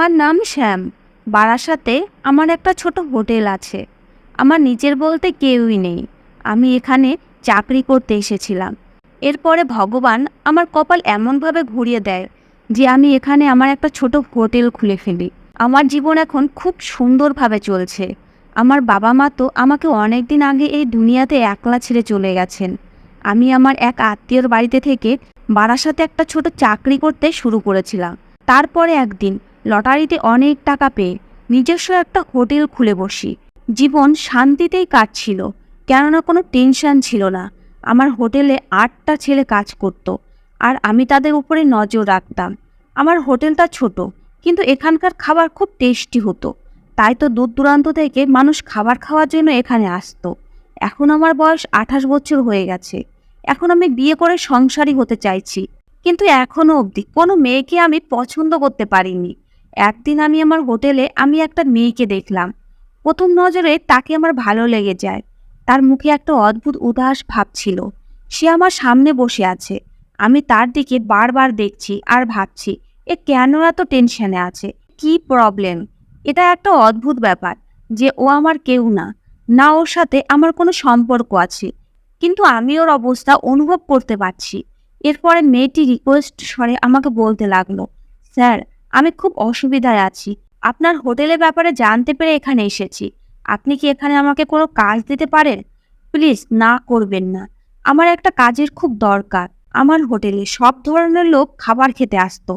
আমার নাম শ্যাম। বারাসাতে আমার একটা ছোট হোটেল আছে। আমার নিজের বলতে কেউই নেই। আমি এখানে চাকরি করতে এসেছিলাম। এরপরে ভগবান আমার কপাল এমনভাবে ঘুরিয়ে দেয় যে আমি এখানে আমার একটা ছোট হোটেল খুলে ফেলি। আমার জীবন এখন খুব সুন্দরভাবে চলছে। আমার বাবা মা তো আমাকে অনেক দিন আগে এই দুনিয়াতে একলা ছেড়ে চলে গেছেন। আমি আমার এক আত্মীয়র বাড়িতে থেকে বারাসাতে একটা ছোট চাকরি করতে শুরু করেছিলাম। তারপরে একদিন লটারিতে অনেক টাকা পেয়ে নিজস্ব একটা হোটেল খুলে বসি। জীবন শান্তিতেই কাটছিল, কেননা কোনো টেনশন ছিল না। আমার হোটেলে 8টা ছেলে কাজ করত, আর আমি তাদের উপরে নজর রাখতাম। আমার হোটেলটা ছোট, কিন্তু এখানকার খাবার খুব টেস্টি হতো। তাই তো দূর দূরান্ত থেকে মানুষ খাবার খাওয়ার জন্য এখানে আসতো। এখন আমার বয়স 28 বছর হয়ে গেছে। এখন আমি বিয়ে করে সংসারী হতে চাইছি, কিন্তু এখনো অবধি কোনো মেয়েকে আমি পছন্দ করতে পারিনি। একদিন আমি আমার হোটেলে একটা মেয়েকে দেখলাম। প্রথম নজরে তাকে আমার ভালো লেগে যায়। তার মুখে একটা অদ্ভুত উদাস ভাব ছিল। সে আমার সামনে বসে আছে। আমি তার দিকে বারবার দেখছি আর ভাবছি, এ কেন এত টেনশনে আছে, কি প্রবলেম। এটা একটা অদ্ভুত ব্যাপার যে ও আমার কেউ না, না ওর সাথে আমার কোনো সম্পর্ক আছে, কিন্তু আমি ওর অবস্থা অনুভব করতে পারছি। এরপরে মেয়েটি রিকোয়েস্ট স্বরে আমাকে বলতে লাগলো, স্যার, আমি খুব অসুবিধায় আছি। আপনার হোটেলের ব্যাপারে জানতে পেরে এখানে এসেছি। আপনি কি এখানে আমাকে কোনো কাজ দিতে পারেন? প্লিজ না করবেন না। আমার একটা কাজের খুব দরকার। আমার হোটেলে সব ধরনের লোক খাবার খেতে আসতো।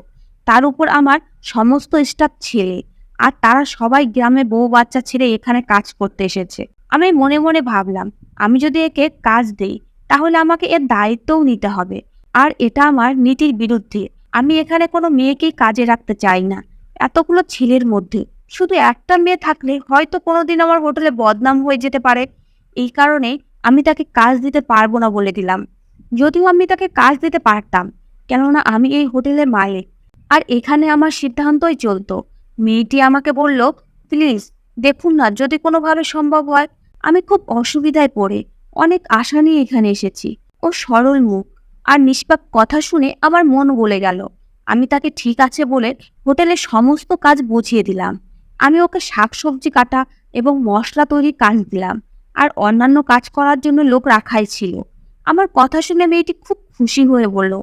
তার উপর আমার সমস্ত স্টাফ ছেলে, আর তারা সবাই গ্রামে বউ বাচ্চা ছেড়ে এখানে কাজ করতে এসেছে। আমি মনে মনে ভাবলাম, আমি যদি একে কাজ দেই তাহলে আমাকে এর দায়িত্বও নিতে হবে, আর এটা আমার নীতির বিরুদ্ধে। আমি এখানে কোনো মেয়েকেই কাজে রাখতে চাই না। এতগুলো ছেলের মধ্যে শুধু একটা মেয়ে থাকলে হয়তো কোনোদিন আমার হোটেলে বদনাম হয়ে যেতে পারে। এই কারণে আমি তাকে কাজ দিতে পারবো না বলে দিলাম। যদিও আমি তাকে কাজ দিতে পারতাম, কেননা আমি এই হোটেলের মালিক, আর এখানে আমার সিদ্ধান্তই চলতো। মেয়েটি আমাকে বলল, প্লিজ দেখুন না, যদি কোনোভাবে সম্ভব হয়। আমি খুব অসুবিধায় পড়ে অনেক আশা নিয়ে এখানে এসেছি। ও সরল মুখ আর নিষ্পাপ কথা শুনে আমার মন গলে গেল। আমি তাকে ঠিক আছে বলে হোটেলের সমস্ত কাজ বুঝিয়ে দিলাম। আমি ওকে শাকসবজি কাটা এবং মশলা তৈরির কাজ দিলাম, আর অন্যান্য কাজ করার জন্য লোক রাখাই ছিল। আমার কথা শুনে মেয়েটি খুব খুশি হয়ে বলল,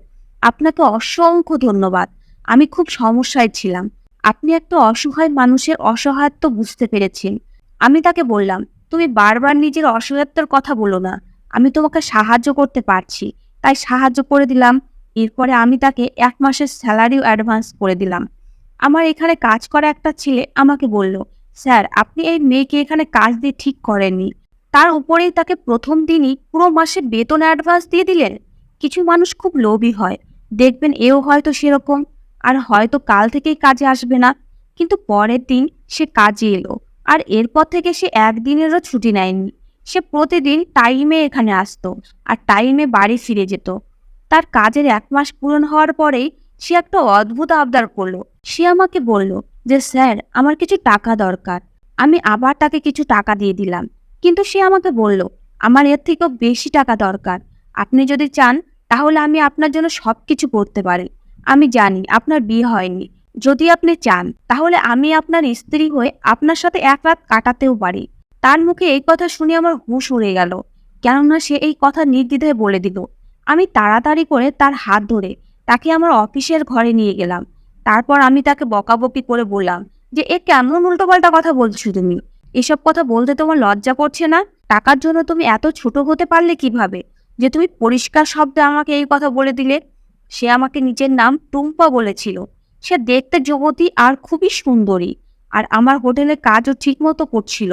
আপনাকে অসংখ্য ধন্যবাদ। আমি খুব সমস্যায় ছিলাম। আপনি একটা অসহায় মানুষের অসহায়ত্ব বুঝতে পেরেছেন। আমি তাকে বললাম, তুমি বারবার নিজের অসহায়ত্বের কথা বলো না। আমি তোমাকে সাহায্য করতে পারছি, তাই সাহায্য করে দিলাম। এরপরে আমি তাকে 1 মাসের স্যালারিও অ্যাডভান্স করে দিলাম। আমার এখানে কাজ করা একটা ছেলে আমাকে বলল, স্যার, আপনি এই মেয়েকে এখানে কাজ দিয়ে ঠিক করেননি। তার উপরেই তাকে প্রথম দিনই পুরো মাসে বেতন অ্যাডভান্স দিয়ে দিলেন। কিছু মানুষ খুব লোভী হয়, দেখবেন এও হয়তো সেরকম, আর হয়তো কাল থেকেই কাজে আসবে না, কিন্তু পরের দিন সে কাজে এলো, আর এরপর থেকে সে একদিনেরও ছুটি নেয়নি। সে প্রতিদিন টাইমে এখানে আসতো আর টাইমে বাড়ি ফিরে যেত। তার কাজের 1 মাস পূরণ হওয়ার পরেই সে একটা অদ্ভুত আবদার করলো। সে আমাকে বলল যে, স্যার, আমার কিছু টাকা দরকার। আমি আবার তাকে কিছু টাকা দিয়ে দিলাম, কিন্তু সে আমাকে বলল, আমার এর থেকেও বেশি টাকা দরকার। আপনি যদি চান তাহলে আমি আপনার জন্য সবকিছু করতে পারি। আমি জানি আপনার বিয়ে হয়নি। যদি আপনি চান তাহলে আমি আপনার স্ত্রী হয়ে আপনার সাথে 1 রাত কাটাতেও পারি। তার মুখে এই কথা শুনে আমার হুঁশ উড়ে গেল, কেননা সে এই কথা নির্দ্বিধায় বলে দিল। আমি তাড়াতাড়ি করে তার হাত ধরে তাকে আমার অফিসের ঘরে নিয়ে গেলাম। তারপর আমি তাকে বকাবকি করে বললাম যে, এ কেমন উল্টোপাল্টা কথা বলছো তুমি? এসব কথা বলতে তোমার লজ্জা করছে না? টাকার জন্য তুমি এত ছোট হতে পারলে কিভাবে যে তুমি পরিষ্কার শব্দে আমাকে এই কথা বলে দিলে? সে আমাকে নিজের নাম টুম্পা বলেছিল। সে দেখতে যুবতী আর খুবই সুন্দরী, আর আমার হোটেলে কাজও ঠিকমতো করছিল।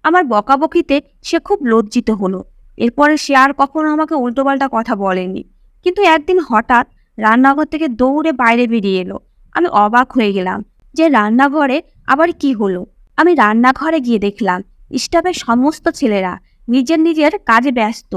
আমার বকাবকিতে সে খুব লজ্জিত হলো। এরপরে সে আর কখনো আমাকে উল্টোপাল্টা কথা বলেনি। কিন্তু একদিন হঠাৎ রান্নাঘর থেকে দৌড়ে বাইরে বেরিয়ে এলো। আমি অবাক হয়ে গেলাম যে রান্নাঘরে আবার কি হলো। আমি রান্নাঘরে গিয়ে দেখলাম স্টাফের সমস্ত ছেলেরা নিজের নিজের কাজে ব্যস্ত।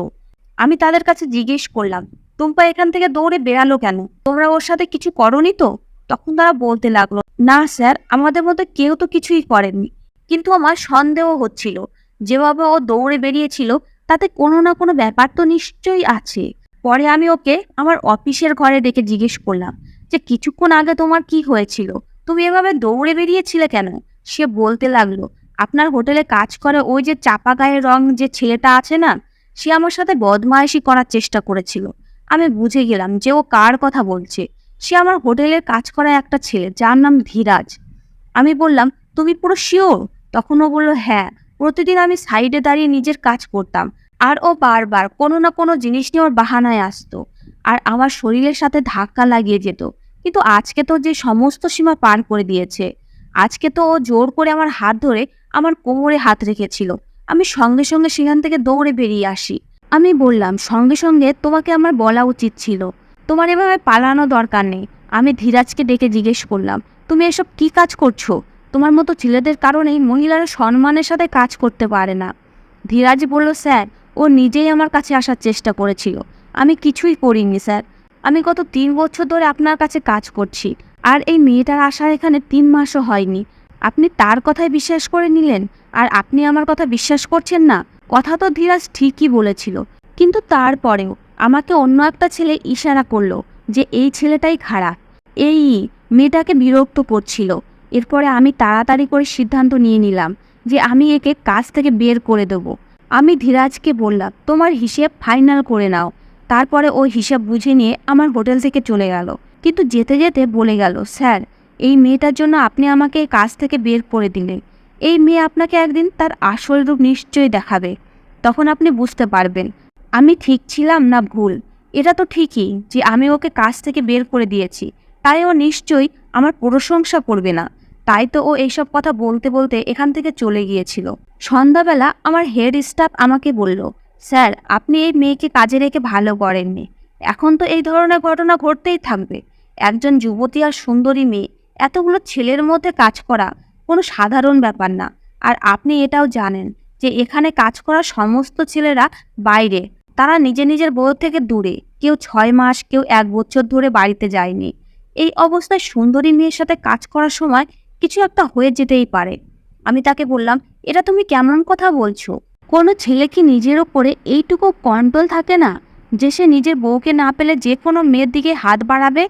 আমি তাদের কাছে জিজ্ঞেস করলাম, টুম্পা এখান থেকে দৌড়ে বেরালো কেন? তোমরা ওর সাথে কিছু করনি তো? তখন তারা বলতে লাগলো, না স্যার, আমাদের মধ্যে কেউ তো কিছুই করেননি। কিন্তু আমার সন্দেহ হচ্ছিল, যেভাবে ও দৌড়ে বেরিয়েছিল তাতে কোনো না কোনো ব্যাপার তো নিশ্চয়ই আছে। পরে আমি ওকে আমার অফিসের ঘরে ডেকে জিজ্ঞেস করলাম যে, কিছুক্ষণ আগে তোমার কি হয়েছিল? তুমি এভাবে দৌড়ে বেরিয়েছিলে কেন? সে বলতে লাগলো, আপনার হোটেলে কাজ করে ওই যে চাপা গায়ের রং যে ছেলেটা আছে না, সে আমার সাথে বদমাইশি করার চেষ্টা করেছিল। আমি বুঝে গেলাম যে ও কার কথা বলছে। সে আমার হোটেলের কাজ করা একটা ছেলে যার নাম ধীরাজ। আমি বললাম, তুমি পুরো শিওর? তখন ও বলল, হ্যাঁ, প্রতিদিন আমি সাইডে দাঁড়িয়ে নিজের কাজ করতাম, আর ও বারবার কোনো না কোনো জিনিস নিয়ে ওর বাহানায় আসতো আর আমার শরীরের সাথে ধাক্কা লাগিয়ে যেত। কিন্তু আজকে তো যে সমস্ত সীমা পার করে দিয়েছে। আজকে তো ও জোর করে আমার হাত ধরে আমার কোমরে হাত রেখেছিল। আমি সঙ্গে সঙ্গে সেখান থেকে দৌড়ে বেরিয়ে আসি। আমি বললাম, সঙ্গে সঙ্গে তোমাকে আমার বলা উচিত ছিল, তোমার এভাবে পালানো দরকার নেই। আমি ধীরাজকে ডেকে জিজ্ঞেস করলাম, তুমি এসব কি কাজ করছো? তোমার মতো ছেলেদের কারণেই মহিলারা সম্মানের সাথে কাজ করতে পারে না। ধীরাজ বলল, স্যার, ও নিজেই আমার কাছে আসার চেষ্টা করেছিল। আমি কিছুই করিনি স্যার। আমি গত 3 বছর ধরে আপনার কাছে কাজ করছি, আর এই মেয়েটার আসার এখানে 3 মাসও হয়নি। আপনি তার কথায় বিশ্বাস করে নিলেন, আর আপনি আমার কথা বিশ্বাস করছেন না? কথা তো ধীরাজ ঠিকই বলেছিল, কিন্তু তারপরেও আমাকে অন্য একটা ছেলে ইশারা করলো যে এই ছেলেটাই খারাপ। এই মেয়েটাকে বিরক্ত করছিল। এরপরে আমি তাড়াতাড়ি করে সিদ্ধান্ত নিয়ে নিলাম যে আমি একে কাজ থেকে বের করে দেবো। আমি ধীরাজকে বললাম, তোমার হিসেব ফাইনাল করে নাও। তারপরে ওই হিসাব বুঝে নিয়ে আমার হোটেল থেকে চলে গেল। কিন্তু যেতে যেতে বলে গেল, স্যার, এই মেয়েটার জন্য আপনি আমাকে কাজ থেকে বের করে দিলেন। এই মেয়ে আপনাকে একদিন তার আসল রূপ নিশ্চয়ই দেখাবে। তখন আপনি বুঝতে পারবেন আমি ঠিক ছিলাম না ভুল। এটা তো ঠিকই যে আমি ওকে কাজ থেকে বের করে দিয়েছি, তাই ও নিশ্চয়ই আমার প্রশংসা করবে না। তাই তো ও এইসব কথা বলতে বলতে এখান থেকে চলে গিয়েছিল। সন্ধ্যাবেলা আমার হেড স্টাফ আমাকে বলল, স্যার, আপনি এই মেয়েকে কাজে রেখে ভালো করেননি। এখন তো এই ধরনের ঘটনা ঘটতেই থাকবে। একজন যুবতী আর সুন্দরী মেয়ে এতগুলো ছেলের মধ্যে কাজ করা কোনো সাধারণ ব্যাপার না। আর আপনি এটাও জানেন যে এখানে কাজ করা সমস্ত ছেলেরা বাইরে, তারা নিজের নিজের বউ থেকে দূরে। কেউ 6 মাস, কেউ 1 বছর ধরে বাড়িতে যায়নি। এই অবস্থায় সুন্দরী মেয়ের সাথে কাজ করার সময় কিছু একটা হয়ে যেতেই পারে। আমি তাকে বললাম, এটা তুমি কেমন কথা বলছো? কোনো ছেলে কি নিজের ওপরে এইটুকু কন্ট্রোল থাকে না যে সে নিজের বউকে না পেলে যে কোনো মেয়ের দিকে হাত বাড়াবে?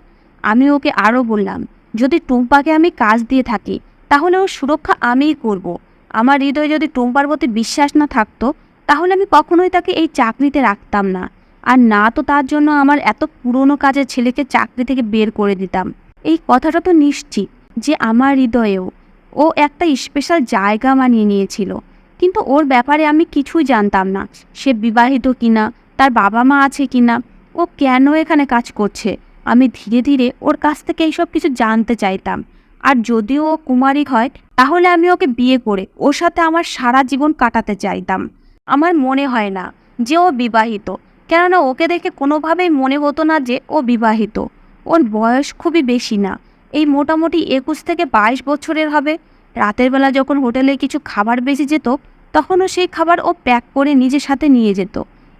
আমি ওকে আরও বললাম, যদি টুম্পাকে আমি কাজ দিয়ে থাকি তাহলে ওর সুরক্ষা আমিই করব। আমার হৃদয়ে যদি টুম্পার প্রতি বিশ্বাস না থাকতো তাহলে আমি কখনোই তাকে এই চাকরিতে রাখতাম না। আর না তো তার জন্য আমার এত পুরনো কাজের ছেলেকে চাকরি থেকে বের করে দিতাম। এই কথাটা তো নিশ্চিত যে আমার হৃদয়েও ও একটা স্পেশাল জায়গা বানিয়ে নিয়েছিল। কিন্তু ওর ব্যাপারে আমি কিছুই জানতাম না। সে বিবাহিত কিনা, তার বাবা মা আছে কিনা, ও কেন এখানে কাজ করছে। আমি ধীরে ধীরে ওর কাছ থেকে এইসব কিছু জানতে চাইতাম। আর যদিও ও কুমারী হয় তাহলে আমি ওকে বিয়ে করে ওর সাথে আমার সারা জীবন কাটাতে চাইতাম। আমার মনে হয় না যে ও বিবাহিত, কেননা ওকে দেখে কোনোভাবেই মনে হতো না যে ও বিবাহিত। ওর বয়স খুবই বেশি না, এই মোটামুটি 21 থেকে 22 বছরের হবে। রাতের বেলা যখন হোটেলে কিছু খাবার বেঁচে যেত তখনও সেই খাবার ও প্যাক করে নিজের সাথে নিয়ে যেত।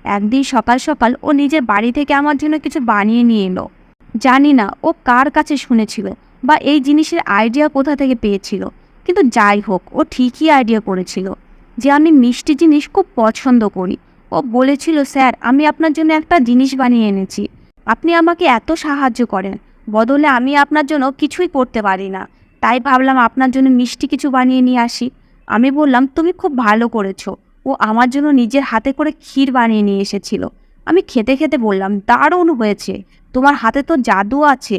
একদিন সকাল সকাল ও নিজের বাড়ি থেকে আমার জন্য কিছু বানিয়ে নিয়ে এলো। জানি না ও কার কাছে শুনেছিল বা এই জিনিসের আইডিয়া কোথা থেকে পেয়েছিল, কিন্তু যাই হোক, ও ঠিকই আইডিয়া করেছিল যে আমি মিষ্টি জিনিস খুব পছন্দ করি। ও বলেছিল, স্যার, আমি আপনার জন্য একটা জিনিস বানিয়ে এনেছি। আপনি আমাকে এত সাহায্য করেন, বদলে আমি আপনার জন্য কিছুই করতে পারি না। তাই ভাবলাম আপনার জন্য মিষ্টি কিছু বানিয়ে নিয়ে আসি। আমি বললাম, তুমি খুব ভালো করেছো। ও আমার জন্য নিজের হাতে করে ক্ষীর বানিয়ে নিয়ে এসেছিল। আমি খেতে খেতে বললাম, দারুণ হয়েছে, তোমার হাতে তো জাদু আছে।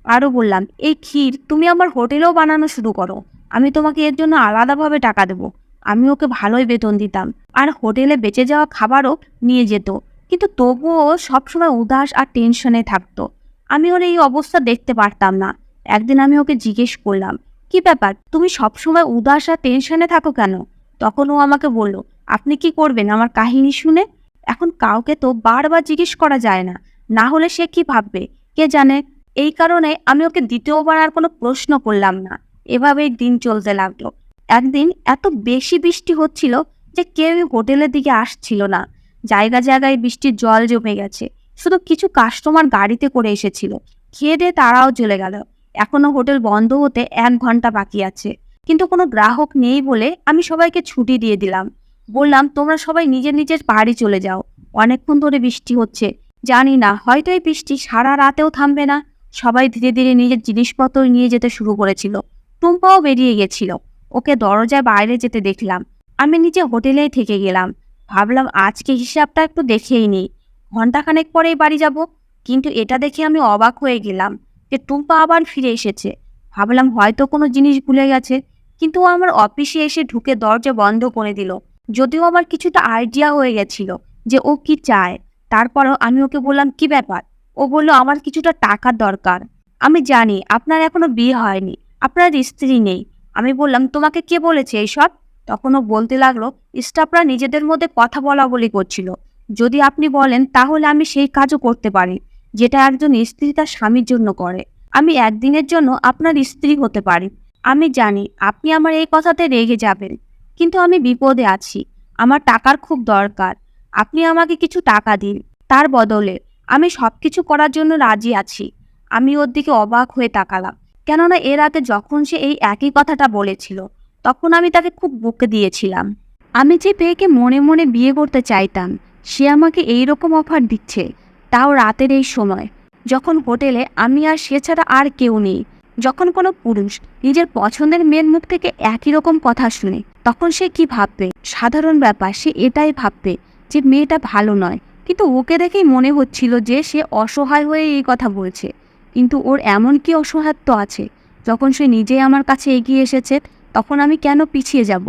আরও বললাম, এই ক্ষীর তুমি আমার হোটেলেও বানানো শুরু করো, আমি তোমাকে এর জন্য আলাদাভাবে টাকা দেবো। আমি ওকে ভালোই বেতন দিতাম, আর হোটেলে বেঁচে যাওয়া খাবারও নিয়ে যেত। কিন্তু তবুও সবসময় উদাস আর টেনশনে থাকতো। আমি ওর এই অবস্থা দেখতে পারতাম না। একদিন আমি ওকে জিজ্ঞেস করলাম, কি ব্যাপার, তুমি সবসময় উদাস আর টেনশনে থাকো কেন? তখন ও আমাকে বলল, আপনি কি করবেন আমার কাহিনী শুনে? এখন কাউকে তো বারবার জিজ্ঞেস করা যায় না, না হলে সে কি ভাববে কে জানে। এই কারণে আমি ওকে দ্বিতীয়বার আর কোনো প্রশ্ন করলাম না। এভাবেই দিন চলতে লাগলো। একদিন এত বেশি বৃষ্টি হচ্ছিল যে কেউই হোটেলের দিকে আসছিল না। জায়গায় জায়গায় বৃষ্টির জল জমে গেছে। শুধু কিছু কাস্টমার গাড়িতে করে এসেছিল, খেয়ে দিয়ে তারাও চলে গেল। এখনো হোটেল বন্ধ হতে 1 ঘন্টা বাকি আছে, কিন্তু কোনো গ্রাহক নেই বলে আমি সবাইকে ছুটি দিয়ে দিলাম। বললাম, তোমরা সবাই নিজের নিজের বাড়ি চলে যাও। অনেকক্ষণ ধরে বৃষ্টি হচ্ছে, জানি না হয়তো এই বৃষ্টি সারা রাতেও থামবে না। সবাই ধীরে ধীরে নিজের জিনিসপত্র নিয়ে যেতে শুরু করেছিল। টুম্পাও বেরিয়ে গেছিল। ওকে দরজায় বাইরে যেতে দেখলাম। আমি নিজে হোটেলেই থেকে গেলাম। ভাবলাম আজকে হিসাবটা একটু দেখেই নিই, ঘন্টাখানেক পরেই বাড়ি যাব। কিন্তু এটা দেখে আমি অবাক হয়ে গেলাম যে টুম্পা আবার ফিরে এসেছে। ভাবলাম হয়তো কোনো জিনিস ভুলে গেছে, কিন্তু ও আমার অফিসে এসে ঢুকে দরজা বন্ধ করে দিল। যদিও আমার কিছুটা আইডিয়া হয়ে গেছিল যে ও কি চায়, তারপরেও আমি ওকে বললাম, কি ব্যাপার? ও বলল, আমার কিছুটা টাকার দরকার। আমি জানি আপনার এখনো বিয়ে হয়নি, আপনার স্ত্রী নেই। আমি বললাম, তোমাকে কে বলেছে এইসব? তখন ও বলতে লাগলো, স্টাফরা নিজেদের মধ্যে কথা বলা বলি করছিল। যদি আপনি বলেন তাহলে আমি সেই কাজও করতে পারি, যেটা একজন স্ত্রী তার স্বামীর জন্য করে। আমি একদিনের জন্য আপনার স্ত্রী হতে পারি। আমি জানি আপনি আমার এই কথাতে রেগে যাবেন, কিন্তু আমি বিপদে আছি। আমার টাকার খুব দরকার। আপনি আমাকে কিছু টাকা দিন, তার বদলে আমি সবকিছু করার জন্য রাজি আছি। আমি ওর দিকে অবাক হয়ে তাকালাম, কেননা এর আগে যখন সে এই একই কথাটা বলেছিল, তখন আমি তাকে খুব বকে দিয়েছিলাম। আমি যে মেয়েকে মনে মনে বিয়ে করতে চাইতাম, সে আমাকে এই রকম অফার দিচ্ছে, তাও রাতের এই সময়, যখন হোটেলে আমি আর সে ছাড়া আর কেউ নেই। যখন কোনো পুরুষ নিজের পছন্দের মেয়ের মুখ থেকে একই রকম কথা শুনে, তখন সে কি ভাববে? সাধারণ ব্যাপার, সে এটাই ভাববে যে মেয়েটা ভালো নয়। কিন্তু ওকে দেখেই মনে হচ্ছিল যে সে অসহায় হয়ে এই কথা বলছে। কিন্তু ওর এমন কি অসহায়ত্ব আছে? যখন সে নিজেই আমার কাছে এগিয়ে এসেছে, তখন আমি কেন পিছিয়ে যাব?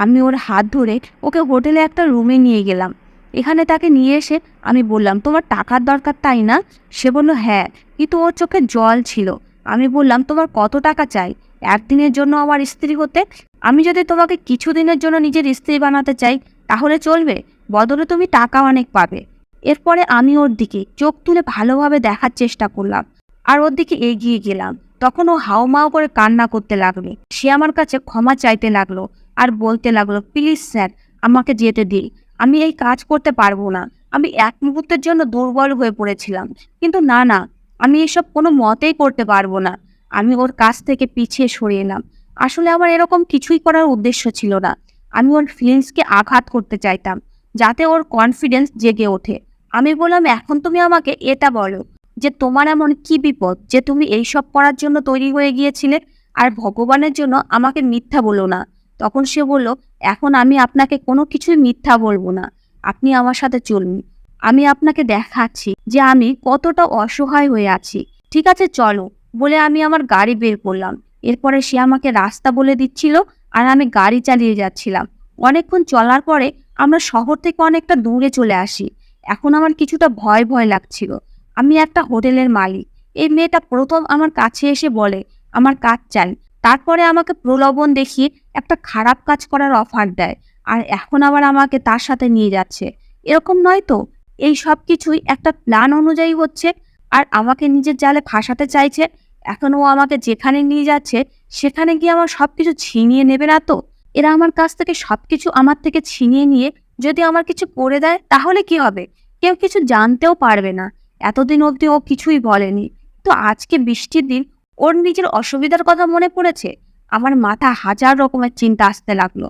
আমি ওর হাত ধরে ওকে হোটেলে একটা রুমে নিয়ে গেলাম। এখানে তাকে নিয়ে এসে আমি বললাম, তোমার টাকার দরকার তাই না? সে বলল, হ্যাঁ। কিন্তু ওর চোখে জল ছিল। আমি বললাম, তোমার কত টাকা চাই একদিনের জন্য আমার স্ত্রী হতে? আমি যদি তোমাকে কিছুদিনের জন্য নিজের স্ত্রী বানাতে চাই তাহলে চলবে, বদলে তুমি টাকা অনেক পাবে। এরপরে আমি ওর দিকে চোখ তুলে ভালোভাবে দেখার চেষ্টা করলাম আর ওর দিকে এগিয়ে গেলাম। তখন ও হাউমাউ করে কান্না করতে লাগলো। সে আমার কাছে ক্ষমা চাইতে লাগলো আর বলতে লাগলো, প্লিজ স্যার, আমাকে যেতে দিন। আমি এই কাজ করতে পারবো না। আমি এক মুহূর্তের জন্য দুর্বল হয়ে পড়েছিলাম, কিন্তু না না, আমি এসব কোনো মতেই করতে পারবো না। আমি ওর কাছ থেকে পিছিয়ে সরে এলাম। আসলে আমার এরকম কিছুই করার উদ্দেশ্য ছিল না। আমি ওর ফিলিংসকে আঘাত করতে চাইতাম, যাতে ওর কনফিডেন্স জেগে ওঠে। আমি বললাম, এখন তুমি আমাকে এটা বলো যে তোমার এমন কি বিপদ যে তুমি এইসব করার জন্য তৈরি হয়ে গিয়েছিলে? আর ভগবানের জন্য আমাকে মিথ্যা বলো না। তখন সে বলল, এখন আমি আপনাকে কোনো কিছুই মিথ্যা বলবো না। আপনি আমার সাথে চলুন। আমি আপনাকে দেখাচ্ছি যে আমি কতটা অসহায় হয়ে আছি। ঠিক আছে, চলো বলে আমি আমার গাড়ি বের করলাম। এরপরে সে আমাকে রাস্তা বলে দিচ্ছিল আর আমি গাড়ি চালিয়ে যাচ্ছিলাম। অনেকক্ষণ চলার পরে আমরা শহর থেকে অনেকটা দূরে চলে আসি। এখন আমার কিছুটা ভয় ভয় লাগছিল। আমি একটা হোটেলের মালিক। এই মেয়েটা প্রথম আমার কাছে এসে বলে আমার কাজ চাই, তারপরে আমাকে প্রলোভন দেখিয়ে একটা খারাপ কাজ করার অফার দেয়, আর এখন আবার আমাকে তার সাথে নিয়ে যাচ্ছে। এরকম নয় তো? এই সব কিছুই একটা প্ল্যান অনুযায়ী হচ্ছে, আর আমাকে নিজের জালে ফাঁসাতে চাইছে। এখন ও আমাকে যেখানে নিয়ে যাচ্ছে সেখানে গিয়ে আমার সবকিছু ছিনিয়ে নেবে না তো? এরা আমার কাছ থেকে সবকিছু আমার থেকে ছিনিয়ে নিয়ে যদি আমার কিছু করে দেয় তাহলে কি হবে? কেউ কিছু জানতেও পারবে না। এতদিন অবধি ও কিছুই বলেনি, তো আজকে বৃষ্টির দিন ওর নিজের অসুবিধার কথা মনে পড়েছে। আমার মাথা হাজার রকমের চিন্তা আসতে লাগলো।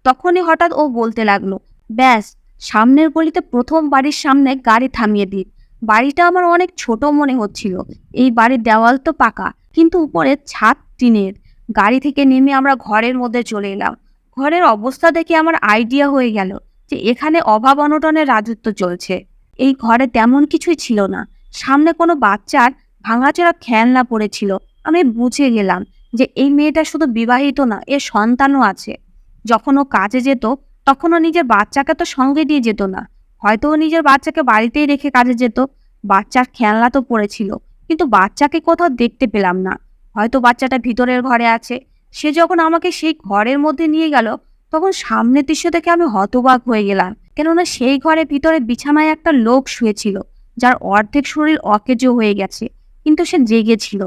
তখনই হঠাৎ ও বলতে লাগলো, ব্যাস, সামনের গলিতে প্রথম বাড়ির সামনে গাড়ি থামিয়ে দিন। বাড়িটা আমার অনেক ছোট মনে হচ্ছিল। এই বাড়ির দেওয়াল তো পাকা, কিন্তু উপরে ছাদ টিনের। গাড়ি থেকে নেমে আমরা ঘরের মধ্যে চলে এলাম। ঘরের অবস্থা দেখে আমার আইডিয়া হয়ে গেল যে এখানে অভাব অনটনের রাজত্ব চলছে। এই ঘরে তেমন কিছুই ছিল না। সামনে কোনো বাচ্চার ভাঙাচোরা খেলনা পড়েছিল। আমি বুঝে গেলাম যে এই মেয়েটা শুধু বিবাহিত না, এর সন্তানও আছে। যখন ও কাজে যেত তখন ও নিজের বাচ্চাকে তো সঙ্গে দিয়ে যেত না, হয়তো ও নিজের বাচ্চাকে বাড়িতেই রেখে কাজে যেত। বাচ্চার খেলনা তো পড়েছিল, কিন্তু বাচ্চাকে কোথাও দেখতে পেলাম না। হয়তো বাচ্চাটা ভিতরের ঘরে আছে। সে যখন আমাকে সেই ঘরের মধ্যে নিয়ে গেল, তখন সামনের দৃশ্য দেখে আমি হতবাক হয়ে গেলাম, কেননা সেই ঘরের ভিতরে বিছানায় একটা লোক শুয়েছিল, যার অর্ধেক শরীর অকেজো হয়ে গেছে, কিন্তু সে জেগেছিল।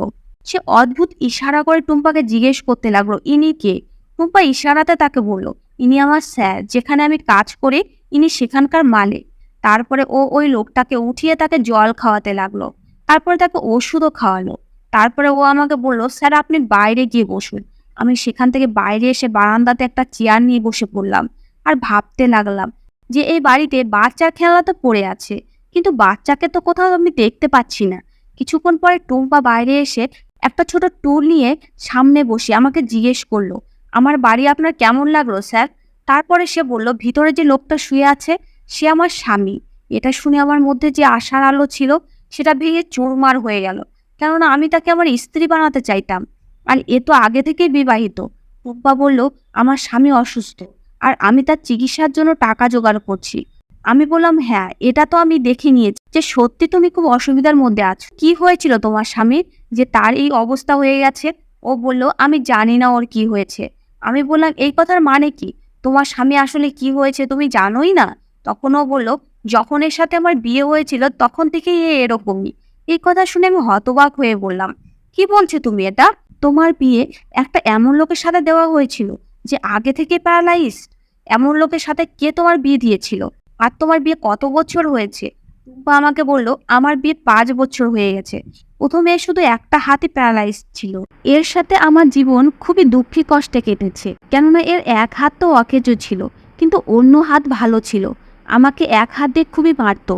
সে অদ্ভুত ইশারা করে টুম্পাকে জিজ্ঞেস করতে লাগলো, ইনি কে? টুম্পা ইশারাতে তাকে বলল, ইনি আমার স্যার, যেখানে আমি কাজ করি ইনি সেখানকার মালিক। তারপরে ও ওই লোকটাকে উঠিয়ে তাকে জল খাওয়াতে লাগলো, তারপরে তাকে ওষুধও খাওয়ালো। তারপরে ও আমাকে বলল, স্যার আপনি বাইরে গিয়ে বসুন। আমি সেখান থেকে বাইরে এসে বারান্দাতে একটা চেয়ার নিয়ে বসে পড়লাম আর ভাবতে লাগলাম যে এই বাড়িতে বাচ্চার খেলনা তো পড়ে আছে, কিন্তু বাচ্চাকে তো কোথাও আমি দেখতে পাচ্ছি না। কিছুক্ষণ পরে টুম্পা বাইরে এসে একটা ছোট টুল নিয়ে সামনে বসে আমাকে জিজ্ঞেস করলো, আমার বাড়ি আপনার কেমন লাগলো স্যার? তারপরে সে বলল, ভিতরে যে লোকটা শুয়ে আছে সে আমার স্বামী। এটা শুনে আমার মধ্যে যে আশার আলো ছিল সেটা ভেঙে চুরমার হয়ে গেল, কেননা আমি তাকে আমার স্ত্রী বানাতে চাইতাম, আর এ তো আগে থেকেই বিবাহিত। টুম্পা বলল, আমার স্বামী অসুস্থ আর আমি তার চিকিৎসার জন্য টাকা জোগাড় করছি। আমি বললাম, হ্যাঁ, এটা তো আমি দেখে নিয়েছি যে সত্যি তুমি খুব অসুবিধার মধ্যে আছো। কি হয়েছিল তোমার স্বামীর যে তার এই অবস্থা হয়ে গেছে? ও বলল, আমি জানি না ওর কি হয়েছে। আমি বললাম, এই কথার মানে কি? তোমার স্বামী আসলে কি হয়েছে তুমি জানোই না? তখন ও বলল, যখন এর সাথে আমার বিয়ে হয়েছিল তখন থেকেই এরকমই। এই কথা শুনে আমি হতবাক হয়ে বললাম, কি বলছো তুমি এটা? তোমার বিয়ে একটা এমন লোকের সাথে দেওয়া হয়েছিল যে আগে থেকে প্যারালাইজড? এমন লোকের সাথে কে তোমার বিয়ে দিয়েছিল? আর তোমার বিয়ে কত বছর হয়েছে? টুম্পা আমাকে বলল, আমার বিয়ে 5 বছর হয়ে গেছে। প্রথমে শুধু একটা হাতই প্যারালাইজ ছিল। এর সাথে আমার জীবন খুবই দুঃখী কষ্টে কেটেছে, কেননা এর এক হাত তো অকেজো ছিল, কিন্তু অন্য হাত ভালো ছিল। আমাকে এক হাত দিয়ে খুবই মারত।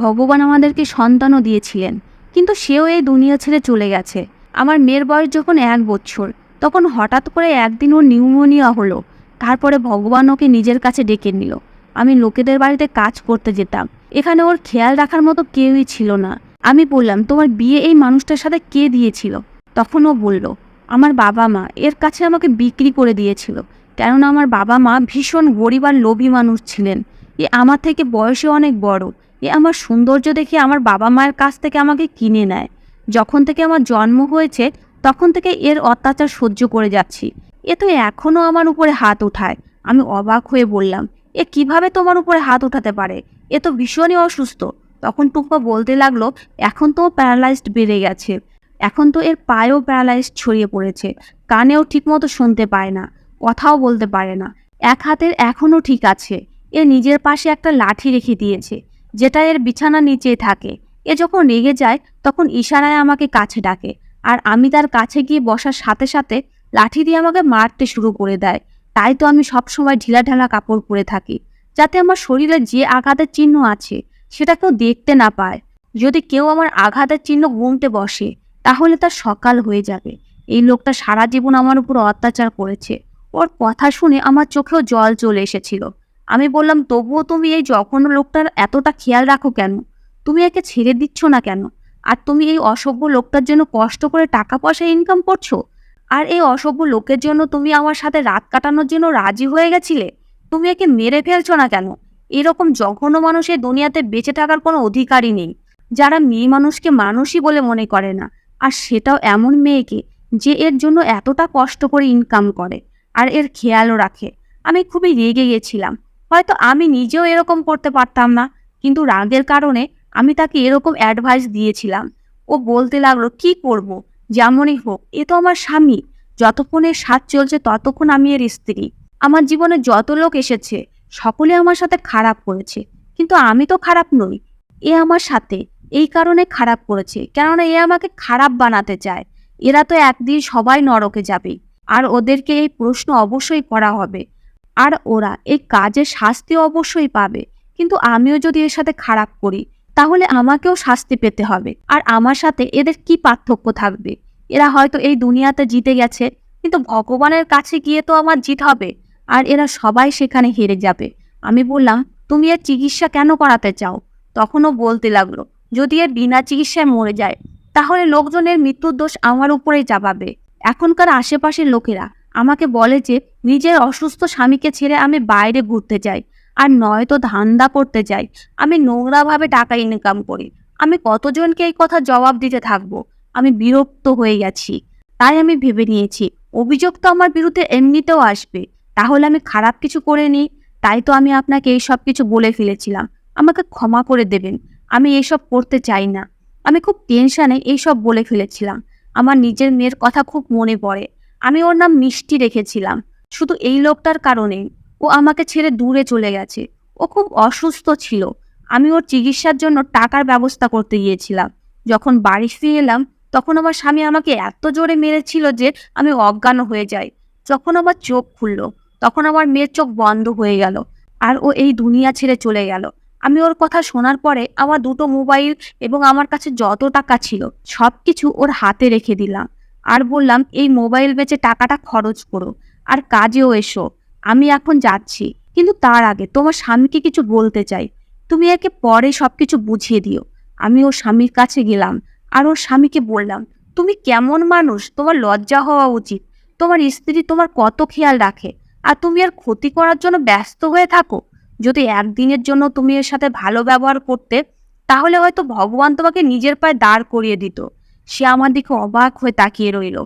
ভগবান আমাদেরকে সন্তানও দিয়েছিলেন, কিন্তু সেও এই দুনিয়া ছেড়ে চলে গেছে। আমার মেয়ের বয়স যখন 1 বছর, তখন হঠাৎ করে একদিন ওর নিউমোনিয়া হলো। তারপরে ভগবান ওকে নিজের কাছে ডেকে নিল। আমি লোকেদের বাড়িতে কাজ করতে যেতাম, এখানে ওর খেয়াল রাখার মতো কেউই ছিল না। আমি বললাম, তোমার বিয়ে এই মানুষটার সাথে কে দিয়েছিল? তখন ও বলল, আমার বাবা মা এর কাছে আমাকে বিক্রি করে দিয়েছিল, কেননা আমার বাবা মা ভীষণ গরিব আর লোভী মানুষ ছিলেন। এ আমার থেকে বয়সে অনেক বড়। এ আমার সৌন্দর্য দেখে আমার বাবা মায়ের কাছ থেকে আমাকে কিনে নেয়। যখন থেকে আমার জন্ম হয়েছে তখন থেকে এর অত্যাচার সহ্য করে যাচ্ছি। এ তো এখনও আমার উপরে হাত ওঠায়। আমি অবাক হয়ে বললাম, এ কিভাবে তোমার উপরে হাত উঠাতে পারে? এ তো ভীষণই অসুস্থ। তখন টুম্পা বলতে লাগলো, এখন তো প্যারালাইজড বেড়ে গেছে, এখন তো এর পায়েও প্যারালাইজড ছড়িয়ে পড়েছে, কানেও ঠিকমতো শুনতে পায় না, কথাও বলতে পারে না। এক হাতের এখনও ঠিক আছে। এ নিজের পাশে একটা লাঠি রেখে দিয়েছে, যেটা এর বিছানার নিচেই থাকে। এ যখন রেগে যায় তখন ইশারায় আমাকে কাছে ডাকে, আর আমি তার কাছে গিয়ে বসার সাথে সাথে লাঠি দিয়ে আমাকে মারতে শুরু করে দেয়। তাই তো আমি সবসময় ঢিলাঢালা কাপড় পরে থাকি, যাতে আমার শরীরে যে আঘাতের চিহ্ন আছে সেটা কেউ দেখতে না পায়। যদি কেউ আমার আঘাতের চিহ্ন গুনতে বসে তাহলে তার সকাল হয়ে যাবে। এই লোকটা সারা জীবন আমার উপর অত্যাচার করেছে। ওর কথা শুনে আমার চোখেও জল চলে এসেছিল। আমি বললাম, তবুও তুমি এই জঘন্য লোকটার এতটা খেয়াল রাখো কেন? তুমি একে ছেড়ে দিচ্ছ না কেন? আর তুমি এই অসভ্য লোকটার জন্য কষ্ট করে টাকা পয়সা ইনকাম করছো, আর এই অসভ্য লোকের জন্য তুমি আমার সাথে রাত কাটানোর জন্য রাজি হয়ে গেছিলে। তুমি একে মেরে ফেলছো না কেন? এরকম জঘন্য মানুষের দুনিয়াতে বেঁচে থাকার কোনো অধিকারই নেই, যারা মেয়ে মানুষকে মানুষই বলে মনে করে না, আর সেটাও এমন মেয়েকে যে এর জন্য এতটা কষ্ট করে ইনকাম করে আর এর খেয়ালও রাখে। আমি খুবই রেগে গেছিলাম। হয়তো আমি নিজেও এরকম করতে পারতাম না, কিন্তু রাগের কারণে আমি তাকে এরকম অ্যাডভাইস দিয়েছিলাম। ও বলতে লাগলো, কি করব, যেমনই হোক, এ তো আমার স্বামী। যতক্ষণ এর স্বাদ চলছে ততক্ষণ আমি এর স্ত্রী। আমার জীবনে যত লোক এসেছে সকলে আমার সাথে খারাপ করেছে, কিন্তু আমি তো খারাপ নই। এ আমার সাথে এই কারণে খারাপ করেছে, কেননা এ আমাকে খারাপ বানাতে চায়। এরা তো একদিন সবাই নরকে যাবে, আর ওদেরকে এই প্রশ্ন অবশ্যই করা হবে, আর ওরা এই কাজের শাস্তি অবশ্যই পাবে। কিন্তু আমিও যদি এর সাথে খারাপ করি তাহলে আমাকেও শাস্তি পেতে হবে। আর আমার সাথে এদের কি পার্থক্য থাকবে? এরা হয়তো এই দুনিয়াতে জিতে গেছে, কিন্তু ভগবানের কাছে গিয়ে তো আমার জিত হবে, আর এরা সবাই সেখানে হেরে যাবে। আমি বললাম, তুমি এর চিকিৎসা কেন করাতে চাও? তখনও বলতে লাগলো, যদি এর বিনা চিকিৎসায় মরে যায় তাহলে লোকজনের মৃত্যুর দোষ আমার উপরেই চাপাবে। এখনকার আশেপাশের লোকেরা আমাকে বলে যে নিজের অসুস্থ স্বামীকে ছেড়ে আমি বাইরে ঘুরতে যাই, আর নয়তো ধান্দা করতে যাই, আমি নোংরাভাবে টাকা ইনকাম করি। আমি কতজনকে এই কথা জবাব দিতে থাকবো? আমি বিরক্ত হয়ে গেছি। তাই আমি ভেবে নিয়েছি, অভিযোগ তো আমার বিরুদ্ধে এমনিতেও আসবে, তাহলে আমি খারাপ কিছু করে নিই। তাই তো আমি আপনাকে এই সব কিছু বলে ফেলেছিলাম। আমাকে ক্ষমা করে দেবেন, আমি এইসব করতে চাই না। আমি খুব টেনশনে এইসব বলে ফেলেছিলাম। আমার নিজের মেয়ের কথা খুব মনে পড়ে। আমি ওর নাম মিষ্টি রেখেছিলাম শুধু এই লোকটার কারণে। ও আমাকে ছেড়ে দূরে চলে গেছে। ও খুব অসুস্থ ছিল। আমি ওর চিকিৎসার জন্য টাকার ব্যবস্থা করতে গিয়েছিলাম। যখন বাড়ি ফিরে এলাম তখন আমার স্বামী আমাকে এত জোরে মেরেছিল যে আমি অজ্ঞান হয়ে যাই। যখন আমার চোখ খুললো তখন আমার মেয়ের চোখ বন্ধ হয়ে গেল, আর ও এই দুনিয়া ছেড়ে চলে গেল। আমি ওর কথা শোনার পরে আমার দুটো মোবাইল এবং আমার কাছে যত টাকা ছিল সবকিছু ওর হাতে রেখে দিলাম। আর বললাম, এই মোবাইল বেচে টাকাটা খরচ করো আর কাজেও এসো। আমি এখন যাচ্ছি, কিন্তু তার আগে তোমার স্বামীকে কিছু বলতে চাই। তুমি একে পরে সবকিছু বুঝিয়ে দিও। আমি ওর স্বামীর কাছে গেলাম আর ওর স্বামীকে বললাম, তুমি কেমন মানুষ? তোমার লজ্জা হওয়া উচিত। তোমার স্ত্রী তোমার কত খেয়াল রাখে, আর তুমি এর ক্ষতি করার জন্য ব্যস্ত হয়ে থাকো। যদি একদিনের জন্য তুমি এর সাথে ভালো ব্যবহার করতে, তাহলে হয়তো ভগবান তোমাকে নিজের পায়ে দাঁড় করিয়ে দিত। সে আমার দিকে অবাক হয়ে তাকিয়ে রইল,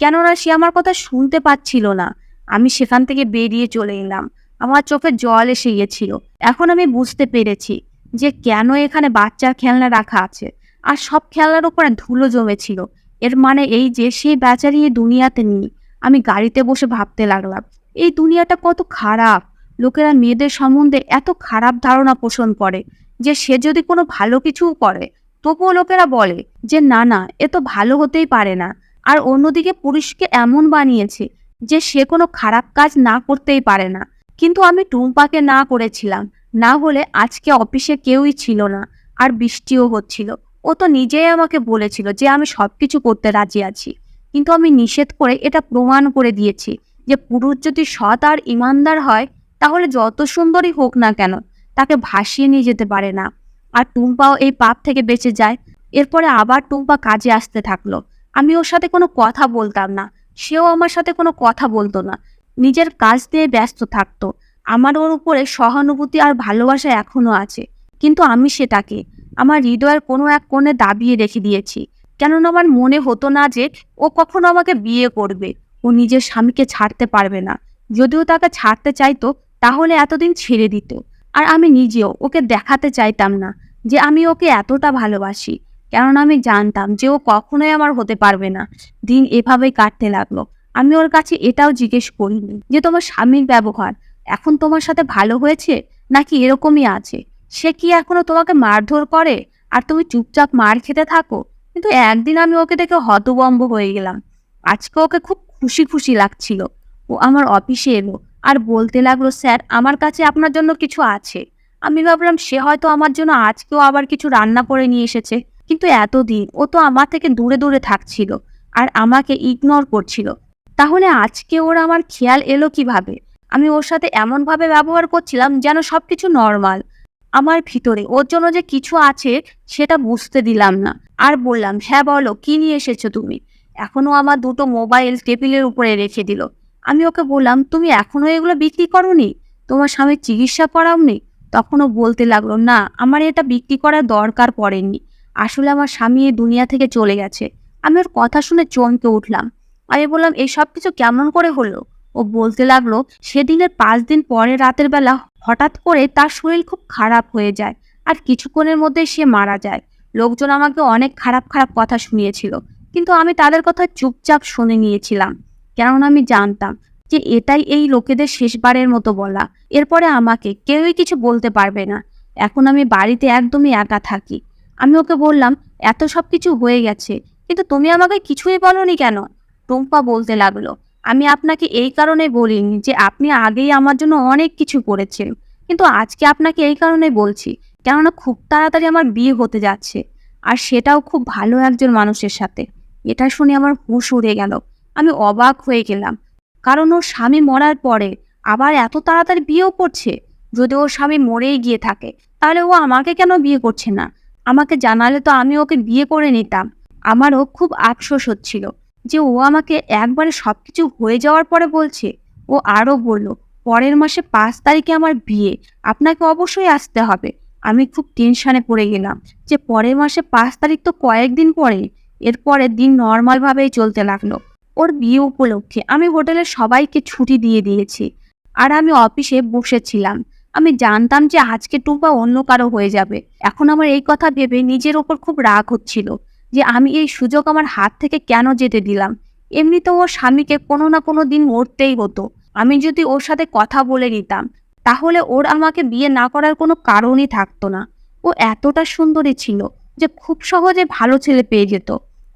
কেননা সে আমার কথা শুনতে পাচ্ছিল না। আমি সেখান থেকে বেরিয়ে চলে এলাম। আমার চোখে জল এসে গিয়েছিল। এখন আমি বুঝতে পেরেছি যে কেন এখানে বাচ্চার খেলনা রাখা আছে, আর সব খেলনার উপরে ধুলো জমেছিল। এর মানে এই যে সেই বেচারি এই দুনিয়াতে নেই। আমি গাড়িতে বসে ভাবতে লাগলাম, এই দুনিয়াটা কত খারাপ। লোকেরা মেয়েদের সম্বন্ধে এত খারাপ ধারণা পোষণ করে যে সে যদি কোনো ভালো কিছুও করে, তবুও লোকেরা বলে যে না না, এ তো ভালো হতেই পারে না। আর অন্যদিকে পুরুষকে এমন বানিয়েছে যে সে কোনো খারাপ কাজ না করতেই পারে না। কিন্তু আমি টুম্পাকে না করেছিলাম, না হলে আজকে অফিসে কেউই ছিল না, আর বৃষ্টিও হচ্ছিল। ও তো নিজেই আমাকে বলেছিল যে আমি সবকিছু করতে রাজি আছি, কিন্তু আমি নিষেধ করে এটা প্রমাণ করে দিয়েছি যে পুরুষ যদি সৎ আর ইমানদার হয়, তাহলে যত সুন্দরই হোক না কেন তাকে ভাসিয়ে নিয়ে যেতে পারে না। আর টুম্পাও এই পাপ থেকে বেঁচে যায়। এরপরে আবার টুম্পা কাজে আসতে থাকলো। আমি ওর সাথে কোনো কথা বলতাম না, সেও আমার সাথে কোনো কথা বলতো না, নিজের কাজ নিয়ে ব্যস্ত থাকতো। আমার ওর উপরে সহানুভূতি আর ভালোবাসা এখনো আছে, কিন্তু আমি সেটাকে আমার হৃদয়ের কোনো এক কোণে দাবিয়ে রেখে দিয়েছি। কেননা আমার মনে হতো না যে ও কখনো আমাকে বিয়ে করবে। ও নিজের স্বামীকে ছাড়তে পারবে না। যদিও তাকে ছাড়তে চাইতো, তাহলে এতদিন ছেড়ে দিত। আর আমি নিজেও ওকে দেখাতে চাইতাম না যে আমি ওকে এতটা ভালোবাসি, কেননা আমি জানতাম যে ও কখনোই আমার হতে পারবে না। দিন এভাবেই কাটতে লাগলো। আমি ওর কাছে এটাও জিজ্ঞেস করিনি যে তোমার স্বামীর ব্যবহার এখন তোমার সাথে ভালো হয়েছে নাকি এরকমই আছে। সে কি এখনো তোমাকে মারধর করে আর তুমি চুপচাপ মার খেতে থাকো? কিন্তু একদিন আমি ওকে দেখে হতভম্ব হয়ে গেলাম। আজকে ওকে খুব খুশি খুশি লাগছিল। ও আমার অফিসে এলো আর বলতে লাগলো, স্যার আমার কাছে আপনার জন্য কিছু আছে। আমি ভাবলাম সে হয়তো আমার জন্য আজকেও আবার কিছু রান্না করে নিয়ে এসেছে। কিন্তু এতদিন ও তো আমার থেকে দূরে দূরে থাকছিল আর আমাকে ইগনোর করছিল। তাহলে আজকে ওর আমার খেয়াল এলো কিভাবে? আমি ওর সাথে এমনভাবে ব্যবহার করছিলাম যেন সবকিছু নর্মাল। আমার ভিতরে ওর জন্য যে কিছু আছে সেটা বুঝতে দিলাম না। আর বললাম, হ্যাঁ বলো, কি নিয়ে এসেছো তুমি? এখনো আমার দুটো মোবাইল টেবিলের উপরে রেখে দিল। আমি ওকে বললাম, তুমি এখনো এগুলো বিক্রি করোনি? তোমার স্বামীর চিকিৎসা করাওনি? তখনও বলতে লাগলো, না আমার এটা বিক্রি করার দরকার পড়েনি। আসলে আমার স্বামী এই দুনিয়া থেকে চলে গেছে। আমি ওর কথা শুনে চমকে উঠলাম। আমি বললাম, এই সব কিছু কেমন করে হলো? ও বলতে লাগলো, সেদিনের 5 দিন পরে রাতের বেলা হঠাৎ করে তার শরীর খুব খারাপ হয়ে যায়, আর কিছুক্ষণের মধ্যে সে মারা যায়। লোকজন আমাকে অনেক খারাপ খারাপ কথা শুনিয়েছিল, কিন্তু আমি তাদের কথা চুপচাপ শুনে নিয়েছিলাম, কেননা আমি জানতাম যে এটাই এই লোকেদের শেষবারের মতো বলা। এরপরে আমাকে কেউই কিছু বলতে পারবে না। এখন আমি বাড়িতে একদমই একা থাকি। আমি ওকে বললাম, এত সব কিছু হয়ে গেছে, কিন্তু তুমি আমাকে কিছুই বলনি কেন? টুম্পা বলতে লাগলো, আমি আপনাকে এই কারণে বলিনি যে আপনি আগেই আমার জন্য অনেক কিছু করেছেন, কিন্তু আজকে আপনাকে এই কারণে বলছি কেননা খুব তাড়াতাড়ি আমার বিয়ে হতে যাচ্ছে, আর সেটাও খুব ভালো একজন মানুষের সাথে। এটা শুনে আমার হুঁশ উড়ে গেল। আমি অবাক হয়ে গেলাম, কারণ ওর স্বামী মরার পরে আবার এত তাড়াতাড়ি বিয়েও করছে। যদি ওর স্বামী মরেই গিয়ে থাকে, তাহলে ও আমাকে কেন বিয়ে করছে না? আমাকে জানালে তো আমি ওকে বিয়ে করে নিতাম। আমারও খুব আফসোস হচ্ছিল যে ও আমাকে একবারে সবকিছু হয়ে যাওয়ার পরে বলছে। ও আরও বলল, পরের মাসে 5 তারিখে আমার বিয়ে, আপনাকে অবশ্যই আসতে হবে। আমি খুব টেনশনে পড়ে গেলাম যে পরের মাসে 5 তারিখ তো কয়েকদিন পরে। এরপরে দিন নর্মালভাবেই চলতে লাগলো। ওর বিয়ে উপলক্ষে আমি হোটেলের সবাইকে ছুটি দিয়ে দিয়েছি, আর আমি অফিসে বসেছিলাম। আমি জানতাম যে আজকে টুম্পা অন্য কারো হয়ে যাবে। এখন আমার এই কথা ভেবে নিজের ওপর খুব রাগ হচ্ছিল যে আমি এই সুযোগ আমার হাত থেকে কেন যেতে দিলাম। এমনিতেও ওর স্বামীকে কোনো না কোনো দিন মরতেই হতো। আমি যদি ওর সাথে কথা বলে নিতাম, তাহলে ওর আমাকে বিয়ে না করার কোনো কারণই থাকতো না। ও এতটা সুন্দরী ছিল যে খুব সহজে ভালো ছেলে পেয়ে যেত।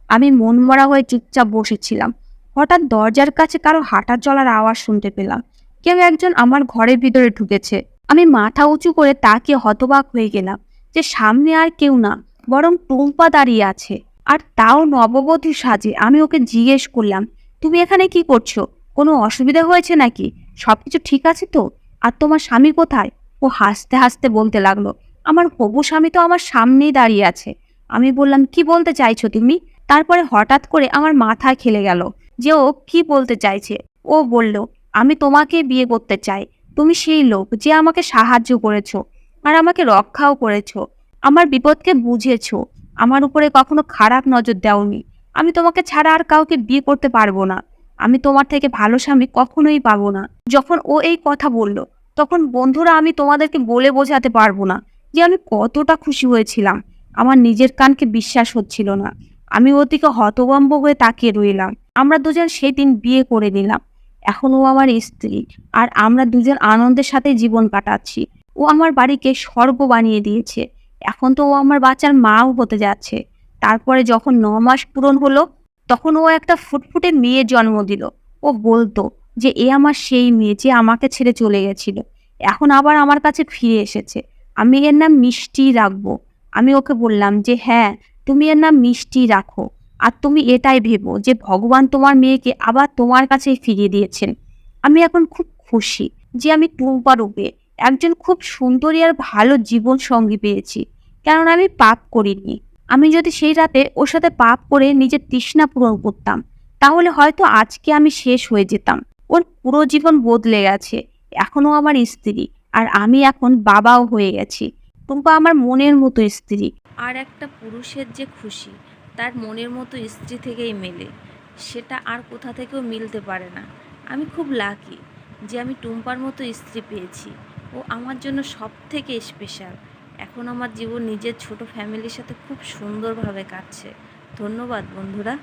আমি মনমরা হয়ে চুপচাপ বসেছিলাম। হঠাৎ দরজার কাছে কারো হাঁটা চলার আওয়াজ শুনতে পেলাম। কেউ একজন আমার ঘরের ভিতরে ঢুকেছে। আমি মাথা উঁচু করে তাকিয়ে হতবাক হয়ে গেলাম যে সামনে আর কেউ না, বরং টুম্পা দাঁড়িয়ে আছে, আর তাও নববধূ সাজে। আমি ওকে জিজ্ঞেস করলাম, তুমি এখানে কি করছো? কোনো অসুবিধা হয়েছে নাকি? সবকিছু ঠিক আছে তো? আর তোমার স্বামী কোথায়? ও হাসতে হাসতে বলতে লাগলো, আমার হবু স্বামী তো আমার সামনেই দাঁড়িয়ে আছে। আমি বললাম, কি বলতে চাইছো তুমি? তারপরে হঠাৎ করে আমার মাথায় খেলে গেল যে ও কি বলতে চাইছে। ও বলল, আমি তোমাকে বিয়ে করতে চাই। তুমি সেই লোক যে আমাকে সাহায্য করেছো আর আমাকে রক্ষাও করেছো, আমার বিপদকে বুঝেছো, আমার উপরে কখনো খারাপ নজর দাওনি। আমি তোমাকে ছাড়া আর কাউকে বিয়ে করতে পারবো না। আমি তোমার থেকে ভালো স্বামী কখনোই পাবো না। যখন ও এই কথা বলল, তখন বন্ধুরা, আমি তোমাদেরকে বলে বোঝাতে পারবো না যে আমি কতটা খুশি হয়েছিলাম। আমার নিজের কানকে বিশ্বাস হচ্ছিল না। আমি ওর দিকে হতভম্ব হয়ে তাকিয়ে রইলাম। আমরা দুজন সেই দিন বিয়ে করে নিলাম। এখন ও আমার স্ত্রী, আর আমরা দুজন আনন্দের সাথে জীবন কাটাচ্ছি। ও আমার বাড়িকে স্বর্গ বানিয়ে দিয়েছে। এখন তো ও আমার বাচ্চার মাও হতে যাচ্ছে। তারপরে যখন 9 মাস পূরণ হলো, তখন ও একটা ফুটফুটে মেয়ে জন্ম দিল। ও বলতো যে এ আমার সেই মেয়ে যে আমাকে ছেড়ে চলে গেছিল, এখন আবার আমার কাছে ফিরে এসেছে। আমি এর নাম মিষ্টি রাখবো। আমি ওকে বললাম যে হ্যাঁ, তুমি এর নাম মিষ্টি রাখো। আর তুমি এটাই ভেবো যে ভগবান তোমার মেয়েকে আবার তোমার কাছেই ফিরিয়ে দিয়েছেন। আমি এখন খুব খুশি যে আমি টুম্পা রূপে একজন খুব সুন্দরী আর ভালো জীবন সঙ্গী পেয়েছি, কেননা আমি পাপ করিনি। আমি যদি সেই রাতে ওর সাথে পাপ করে নিজের তৃষ্ণা পূরণ করতাম, তাহলে হয়তো আজকে আমি শেষ হয়ে যেতাম। ওর পুরো জীবন বদলে গেছে। এখনও আমার স্ত্রী, আর আমি এখন বাবাও হয়ে গেছি। টুম্পা আমার মনের মতো স্ত্রী। আর একটা পুরুষের যে খুশি তার মনের মতো স্ত্রী থেকেই মেলে, সেটা আর কোথা থেকেও মিলতে পারে না। আমি খুব লাকি যে আমি টুম্পার মতো স্ত্রী পেয়েছি। ও আমার জন্য সব থেকে স্পেশাল। এখন আমার জীবন নিজের ছোট ফ্যামিলির সাথে খুব সুন্দরভাবে কাটছে। ধন্যবাদ বন্ধুরা।